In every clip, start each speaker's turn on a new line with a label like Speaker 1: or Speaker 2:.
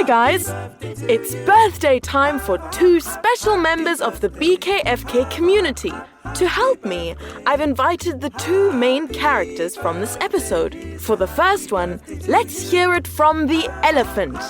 Speaker 1: Hi guys! It's birthday time for two special members of the BKFK community. To help me, I've invited the two main characters from this episode. For the first one, let's hear it from the elephant.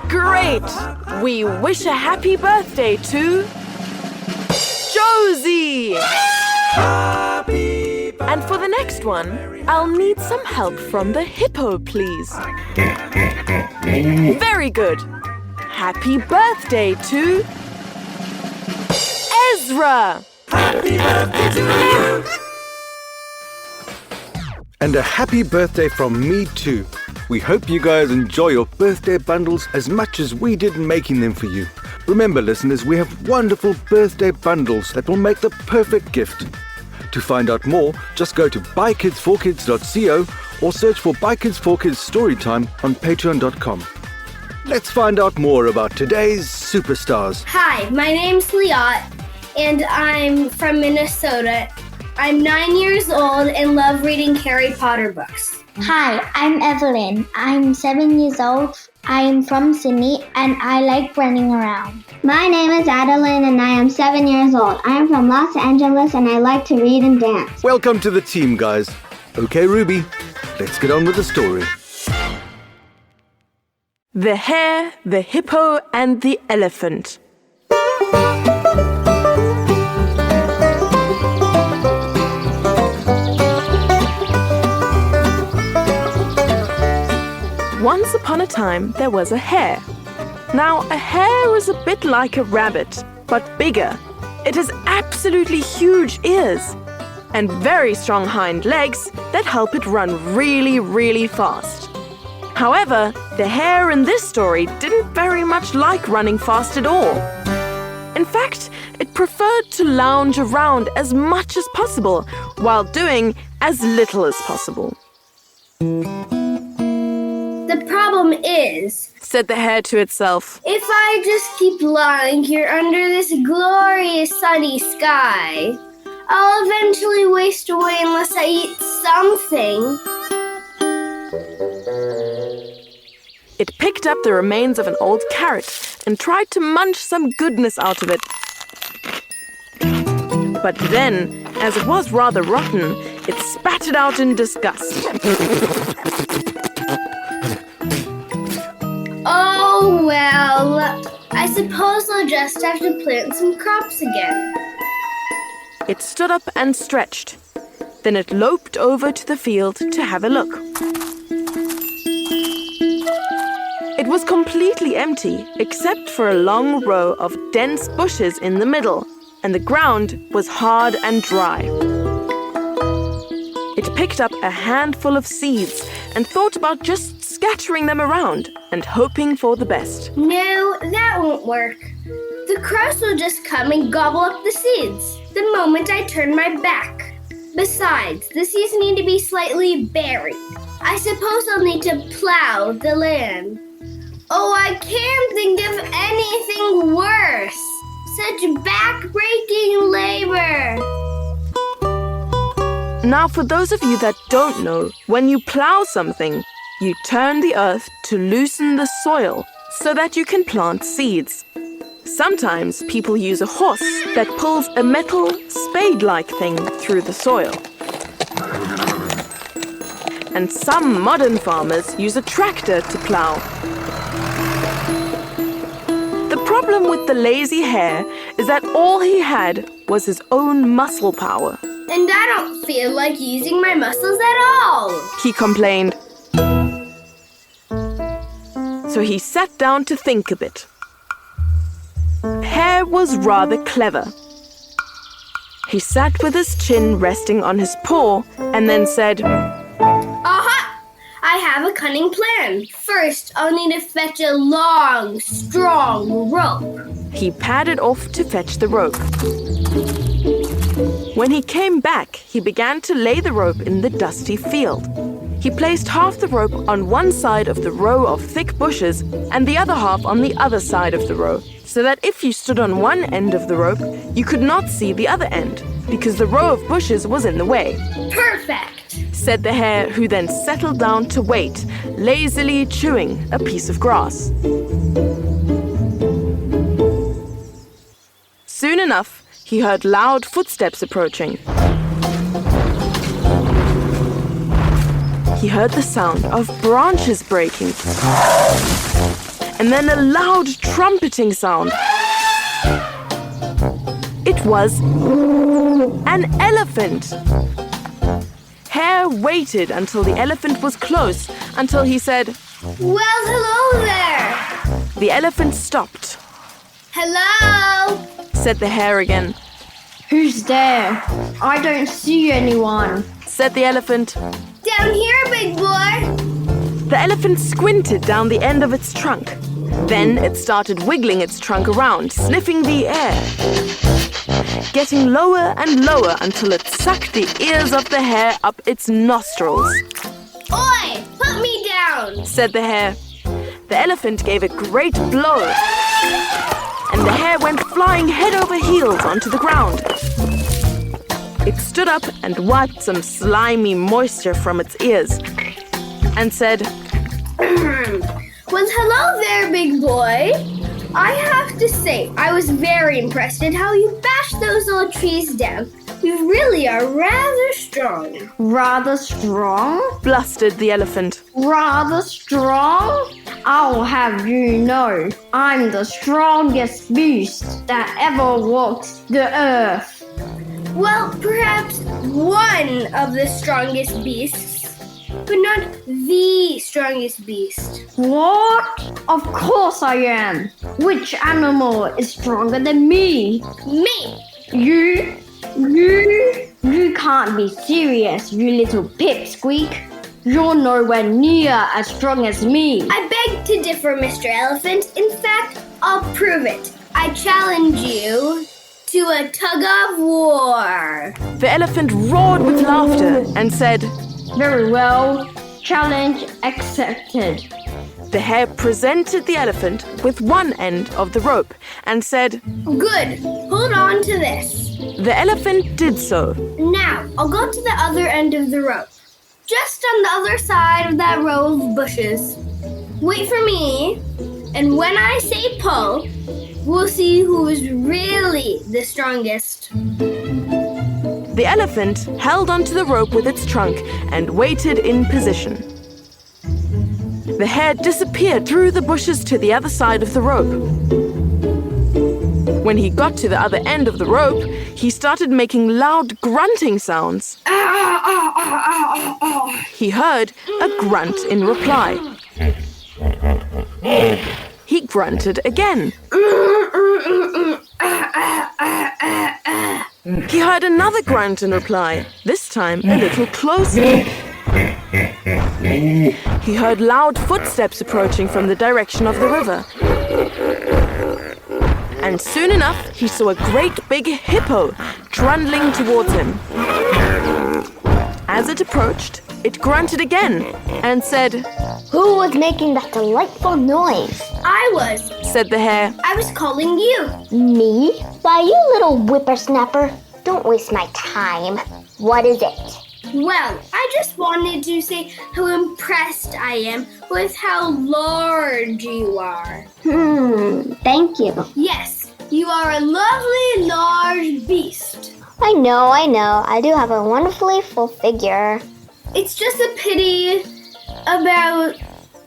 Speaker 1: Great! We wish a happy birthday to Josie! And for the next one, I'll need some help from the hippo, please. Very good. Happy birthday to Ezra!
Speaker 2: Happy birthday to you!
Speaker 3: And a happy birthday from me too. We hope you guys enjoy your birthday bundles as much as we did making them for you. Remember, listeners, we have wonderful birthday bundles that will make the perfect gift. To find out more, just go to bykids4kids.co or search for By Kids 4 Kids Storytime on patreon.com. Let's find out more about today's superstars.
Speaker 4: Hi, my name's Liat, and I'm from Minnesota. I'm 9 years old and love reading Harry Potter books.
Speaker 5: Hi, I'm Evelyn. I'm 7 years old. I am from Sydney and I like running around.
Speaker 6: My name is Adeline and I am 7 years old. I am from Los Angeles and I like to read and dance.
Speaker 3: Welcome to the team, guys. Okay, Ruby, let's get on with the story.
Speaker 1: The hare, the hippo, and the elephant. Once upon a time, there was a hare. Now, a hare is a bit like a rabbit, but bigger. It has absolutely huge ears and very strong hind legs that help it run really, really fast. However, the hare in this story didn't very much like running fast at all. In fact, it preferred to lounge around as much as possible while doing as little as possible.
Speaker 4: The problem is,
Speaker 1: said the hare to itself,
Speaker 4: if I just keep lying here under this glorious sunny sky, I'll eventually waste away unless I eat something.
Speaker 1: It picked up the remains of an old carrot and tried to munch some goodness out of it. But then, as it was rather rotten, it spat it out in disgust.
Speaker 4: Oh, well, I suppose I'll just have to plant some crops again.
Speaker 1: It stood up and stretched. Then it loped over to the field to have a look. It was completely empty, except for a long row of dense bushes in the middle, and the ground was hard and dry. It picked up a handful of seeds and thought about just scattering them around and hoping for the best.
Speaker 4: No, that won't work. The crows will just come and gobble up the seeds the moment I turn my back. Besides, the seeds need to be slightly buried. I suppose I'll need to plough the land. Oh, I can't think of anything worse. Such back-breaking labor.
Speaker 1: Now, for those of you that don't know, when you plow something, you turn the earth to loosen the soil so that you can plant seeds. Sometimes people use a horse that pulls a metal spade-like thing through the soil. And some modern farmers use a tractor to plow. The problem with the lazy hare is that all he had was his own muscle power.
Speaker 4: And I don't feel like using my muscles at all,
Speaker 1: he complained. So he sat down to think a bit. Hare was rather clever. He sat with his chin resting on his paw and then said,
Speaker 4: Aha! I have a cunning plan. First, I'll need to fetch a long, strong rope.
Speaker 1: He padded off to fetch the rope. When he came back, he began to lay the rope in the dusty field. He placed half the rope on one side of the row of thick bushes and the other half on the other side of the row, so that if you stood on one end of the rope, you could not see the other end, because the row of bushes was in the way.
Speaker 4: Perfect,
Speaker 1: said the hare, who then settled down to wait, lazily chewing a piece of grass. Soon enough, he heard loud footsteps approaching. He heard the sound of branches breaking, and then a loud trumpeting sound. It was an elephant. Hare waited until the elephant was close, until he said,
Speaker 4: Well, hello there.
Speaker 1: The elephant stopped.
Speaker 4: Hello.
Speaker 1: Said the hare again.
Speaker 7: Who's there? I don't see anyone.
Speaker 1: Said the elephant.
Speaker 4: Down here, big boy.
Speaker 1: The elephant squinted down the end of its trunk. Then it started wiggling its trunk around, sniffing the air, getting lower and lower until it sucked the ears of the hare up its nostrils.
Speaker 4: Oi, put me down,
Speaker 1: said the hare. The elephant gave a great blow, and the hare went flying head over heels onto the ground. It stood up and wiped some slimy moisture from its ears and said,
Speaker 4: Well, hello there, big boy. I have to say, I was very impressed at how you bashed those old trees down. You really are rather strong.
Speaker 7: Rather strong?
Speaker 1: Blustered the elephant.
Speaker 7: Rather strong? I'll have you know, I'm the strongest beast that ever walked the earth.
Speaker 4: Well, perhaps one of the strongest beasts, but not the strongest beast.
Speaker 7: What? Of course I am. Which animal is stronger than me?
Speaker 4: Me!
Speaker 7: You can't be serious, you little pipsqueak. You're nowhere near as strong as me.
Speaker 4: I beg to differ, Mr. Elephant. In fact, I'll prove it. I challenge you to a tug of war.
Speaker 1: The elephant roared with laughter and said,
Speaker 7: Very well. Challenge accepted.
Speaker 1: The hare presented the elephant with one end of the rope and said,
Speaker 4: Good. Hold on to this.
Speaker 1: The elephant did so.
Speaker 4: Now, I'll go to the other end of the rope. Just on the other side of that row of bushes. Wait for me, and when I say pull, we'll see who is really the strongest.
Speaker 1: The elephant held onto the rope with its trunk and waited in position. The hare disappeared through the bushes to the other side of the rope. When he got to the other end of the rope, he started making loud grunting sounds. He heard a grunt in reply. He grunted again. He heard another grunt in reply, this time a little closer. He heard loud footsteps approaching from the direction of the river. And soon enough, he saw a great big hippo trundling towards him. As it approached, it grunted again and said,
Speaker 5: Who was making that delightful noise?
Speaker 4: I was,
Speaker 1: said the hare.
Speaker 4: I was calling you.
Speaker 5: Me? Why, you little whippersnapper. Don't waste my time. What is it?
Speaker 4: Well, I just wanted to say how impressed I am with how large you are.
Speaker 6: Thank you.
Speaker 4: Yes, you are a lovely large beast.
Speaker 5: I know. I do have a wonderfully full figure.
Speaker 4: It's just a pity about,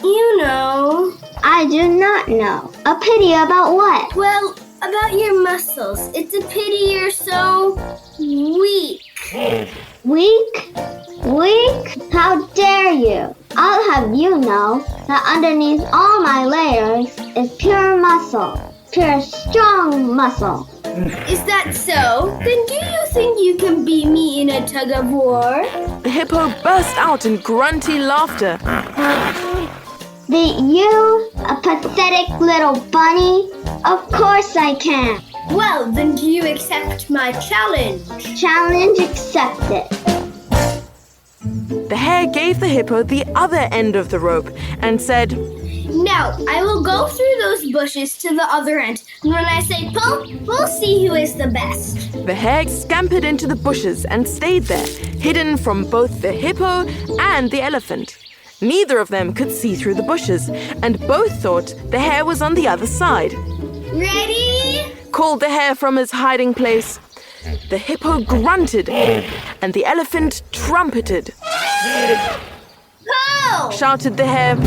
Speaker 4: you know.
Speaker 6: I do not know. A pity about what?
Speaker 4: Well, about your muscles. It's a pity you're so weak.
Speaker 6: Weak? Weak? How dare you? I'll have you know that underneath all my layers is pure muscle. Pure strong muscle.
Speaker 4: Is that so? Then do you think you can beat me in a tug of war?
Speaker 1: The hippo burst out in grunty laughter.
Speaker 6: Beat you? A pathetic little bunny? Of course I can.
Speaker 4: Well, then do you accept my challenge?
Speaker 6: Challenge accepted.
Speaker 1: The hare gave the hippo the other end of the rope and said,
Speaker 4: Now, I will go through those bushes to the other end, and when I say pull, we'll see who is the best.
Speaker 1: The hare scampered into the bushes and stayed there, hidden from both the hippo and the elephant. Neither of them could see through the bushes, and both thought the hare was on the other side.
Speaker 4: Ready?
Speaker 1: Called the hare from his hiding place. The hippo grunted, and the elephant trumpeted.
Speaker 4: Pull!
Speaker 1: Shouted the hare.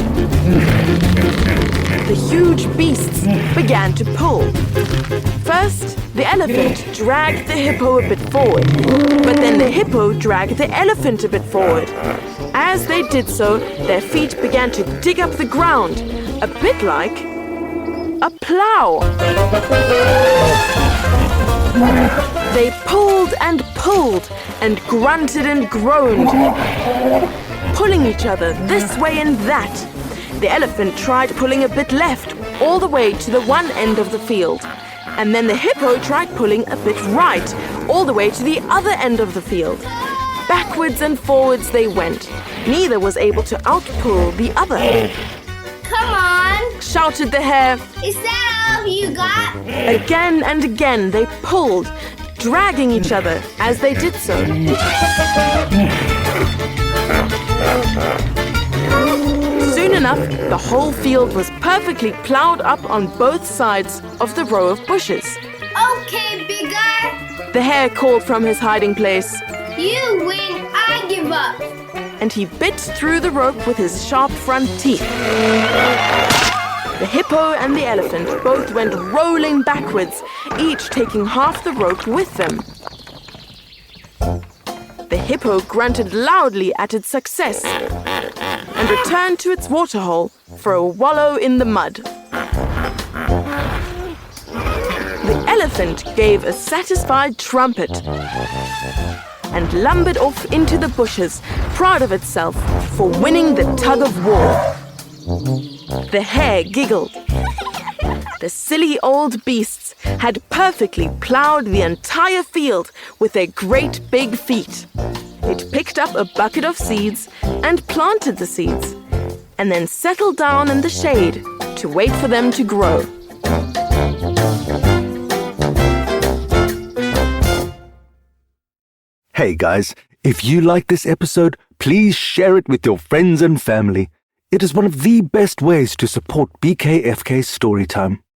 Speaker 1: The huge beasts began to pull. First, the elephant dragged the hippo a bit forward, but then the hippo dragged the elephant a bit forward. As they did so, their feet began to dig up the ground, a bit like a plough. They pulled and grunted and groaned, pulling each other this way and that. The elephant tried pulling a bit left, all the way to the one end of the field. And then the hippo tried pulling a bit right, all the way to the other end of the field. Backwards and forwards they went. Neither was able to outpull the other.
Speaker 4: Come on!
Speaker 1: Shouted the hare.
Speaker 4: Is that all you got?
Speaker 1: Again and again they pulled, dragging each other as they did so. Soon enough, the whole field was perfectly ploughed up on both sides of the row of bushes.
Speaker 4: Okay, Bigger.
Speaker 1: The hare called from his hiding place,
Speaker 4: You win, I give up.
Speaker 1: and he bit through the rope with his sharp front teeth. The hippo and the elephant both went rolling backwards, each taking half the rope with them. The hippo grunted loudly at its success and returned to its waterhole for a wallow in the mud. The elephant gave a satisfied trumpet and lumbered off into the bushes, proud of itself for winning the tug of war. The hare giggled. The silly old beasts had perfectly ploughed the entire field with their great big feet. It picked up a bucket of seeds and planted the seeds, and then settled down in the shade to wait for them to grow.
Speaker 3: Hey guys, if you like this episode, please share it with your friends and family. It is one of the best ways to support BKFK Storytime.